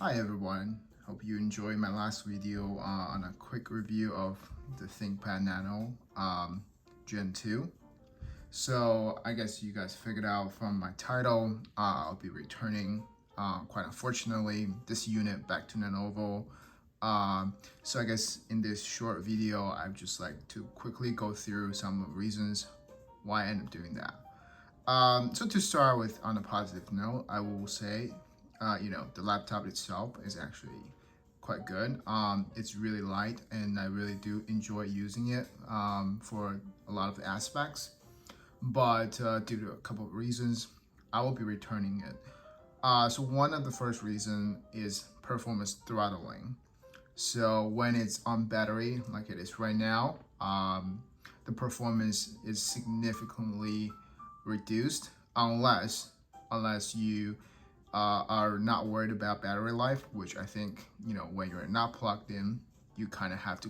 Hi everyone, hope you enjoyed my last video on a quick review of the Thinkpad Nano Gen 2. So I guess you guys figured out from my title, I'll be returning, quite unfortunately, this unit back to Lenovo. So I guess in this short video, I'd just like to quickly go through some reasons why I ended up doing that. So to start with, on a positive note, I will say, the laptop itself is actually quite good. It's really light, and I really do enjoy using it for a lot of aspects. But due to a couple of reasons, I will be returning it. So one of the first reason is performance throttling. So when it's on battery, like it is right now, the performance is significantly reduced unless you are not worried about battery life, which I think, when you're not plugged in, you kind of have to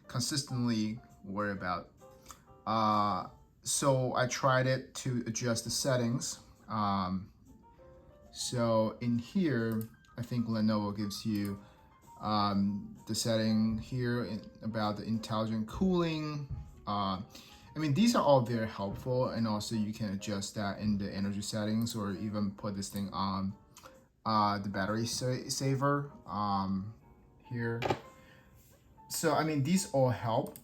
consistently worry about. So I tried it to adjust the settings. So in here, I think Lenovo gives you the setting here about the intelligent cooling. These are all very helpful, and also you can adjust that in the energy settings, or even put this thing on the battery saver here. So these all help.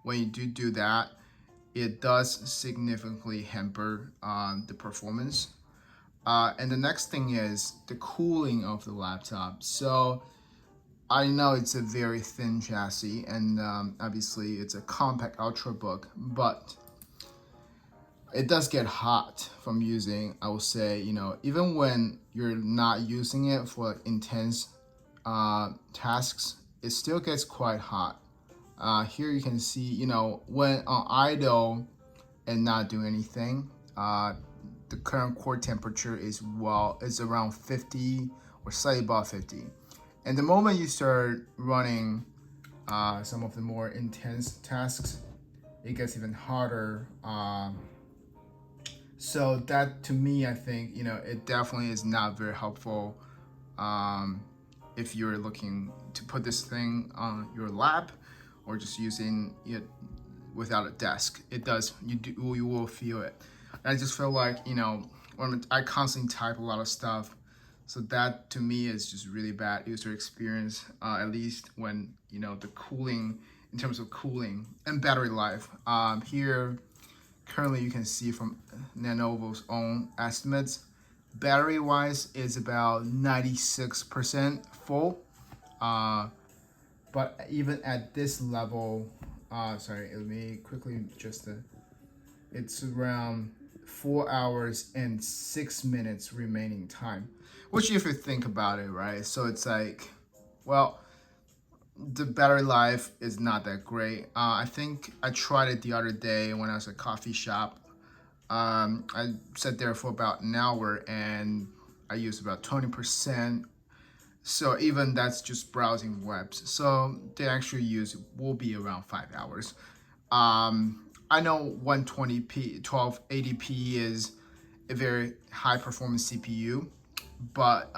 When you do that, it does significantly hamper the performance. And the next thing is the cooling of the laptop. So I know it's a very thin chassis, and obviously it's a compact ultrabook, but it does get hot from using. I would say, even when you're not using it for intense tasks, it still gets quite hot. Here you can see, when on idle and not doing anything, the current core temperature is around 50 or slightly above 50. And the moment you start running some of the more intense tasks, it gets even harder. So that, to me, I think, it definitely is not very helpful if you're looking to put this thing on your lap or just using it without a desk. You will feel it. And I just feel like, when I constantly type a lot of stuff, so that to me is just really bad user experience, at least when, the cooling, in terms of cooling and battery life. Here, currently you can see from Lenovo's own estimates, battery wise is about 96% full. But even at this level, sorry, let me quickly adjust it's around 4 hours and 6 minutes remaining time. Which, if you think about it, right? So it's like, well, the battery life is not that great. I think I tried it the other day when I was at a coffee shop. I sat there for about an hour and I used about 20%. So even that's just browsing webs. So the actual use will be around 5 hours. I know 120p, 1280p is a very high performance CPU, but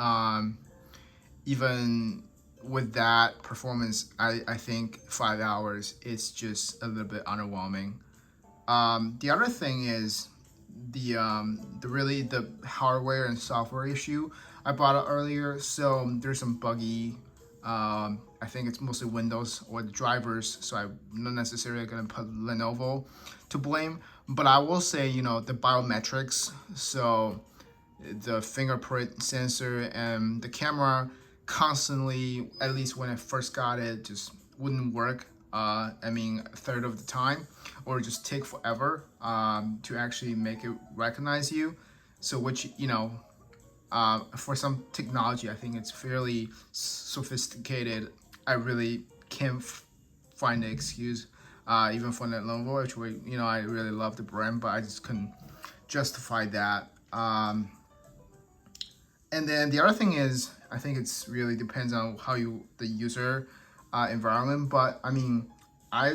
even with that performance, I think 5 hours is just a little bit underwhelming. The other thing is the hardware and software issue I brought up earlier. So there's some buggy. I think it's mostly Windows or the drivers, so I'm not necessarily gonna put Lenovo to blame. But I will say, the biometrics, so the fingerprint sensor and the camera constantly, at least when I first got it, just wouldn't work. A third of the time, or just take forever to actually make it recognize you. So which, for some technology, I think it's fairly sophisticated. I really can't find the excuse, even for Lenovo, which I really love the brand, but I just couldn't justify that. And then the other thing is, I think it's really depends on how the user environment, but I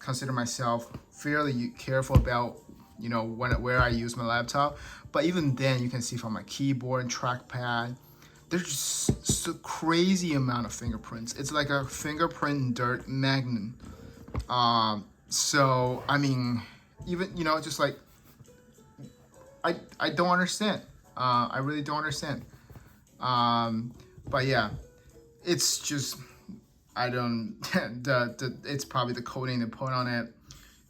consider myself fairly careful about where I use my laptop. But even then, you can see from my keyboard and trackpad, there's just a crazy amount of fingerprints. It's like a fingerprint dirt magnet. So I mean, even just like I don't understand. I really don't understand. But yeah, it's just I don't it's probably the coating they put on it.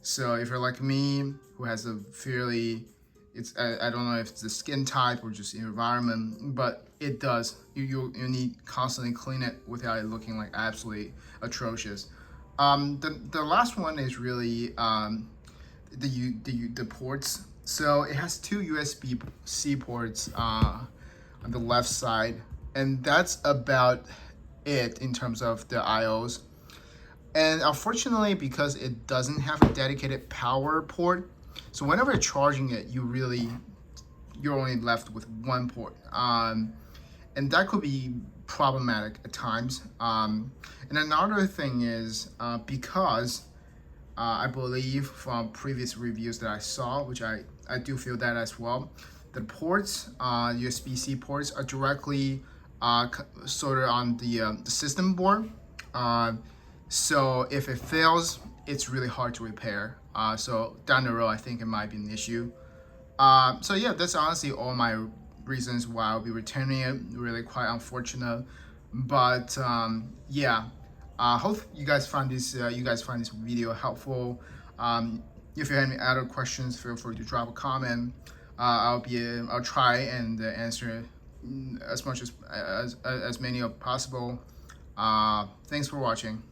So if you're like me, who has a fairly, I don't know if it's the skin type or just environment, but it does. You need constantly clean it without it looking like absolutely atrocious. The last one is really the ports. So it has two USB-C ports on the left side, and that's about it in terms of the IOs. And unfortunately, because it doesn't have a dedicated power port, so whenever you're charging it, you're only left with one port, and that could be problematic at times. And another thing is because I believe from previous reviews that I saw, which I do feel that as well, the ports, USB-C ports, are directly sort of on the system board. So if it fails, it's really hard to repair. So down the road, I think it might be an issue. So yeah, that's honestly all my reasons why I'll be returning it. Really quite unfortunate, but yeah. Hope you guys find this video helpful. If you have any other questions, feel free to drop a comment. I'll try and answer as much as many as possible. Thanks for watching.